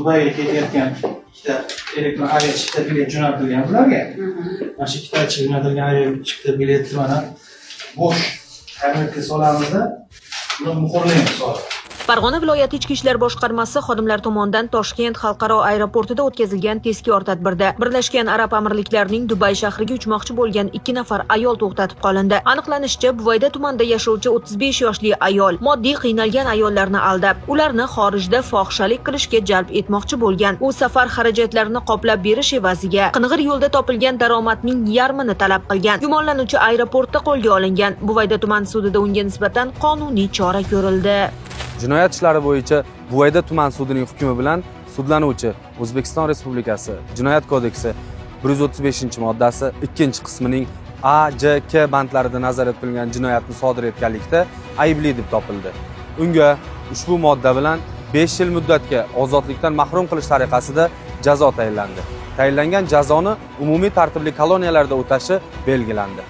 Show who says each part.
Speaker 1: Dubayga ketayotgan ikkita elektron avia chipta bilet jo'natilgan bularga. Mana shu ikkita jo'natilgan avia chipta biletni mana bo'sh konvertga solamiz-da, buni muhrlaymiz solib.
Speaker 2: Farg'ona viloyati Ichki ishlar boshqarmasi xodimlari tomonidan Toshkent xalqaro aeroportida o'tkazilgan tezkor tadbirda Birlashgan Arab Amirliklarining Dubay shahriga uchmoqchi bo'lgan 2 nafar ayol to'xtatib qolindi. Aniqlanishicha, Buvayda tumanida yashovchi 35 yoshli ayol moddiy qiynalgan ayollarni aldab, ularni xorijda fohishalik qilishga jalb etmoqchi bo'lgan. U safar xarajatlarini qoplab berish evaziga qing'ir yo'lda topilgan daromadning yarmini talab qilgan. Gumonlanuvchi aeroportda qo'lga olingan. Buvayda tuman sudida unga nisbatan qonuniy chora ko'rildi.
Speaker 3: Jinoyat ishlari bo'yicha Buvayda tuman sudining hukmi bilan sudlanuvchi O'zbekiston Respublikasi Jinoyat kodeksi 135-moddasi 2-qismining A, J, K bandlarida nazorat qilingan jinoyatni sodir etganlikda aybli deb topildi. Unga ushbu modda bilan 5 yil muddatga ozodlikdan mahrum qilish tariqasida jazo tayinlandi. Tayinlangan jazoni umumiy tartibli koloniyalarda o'tashi belgilandi.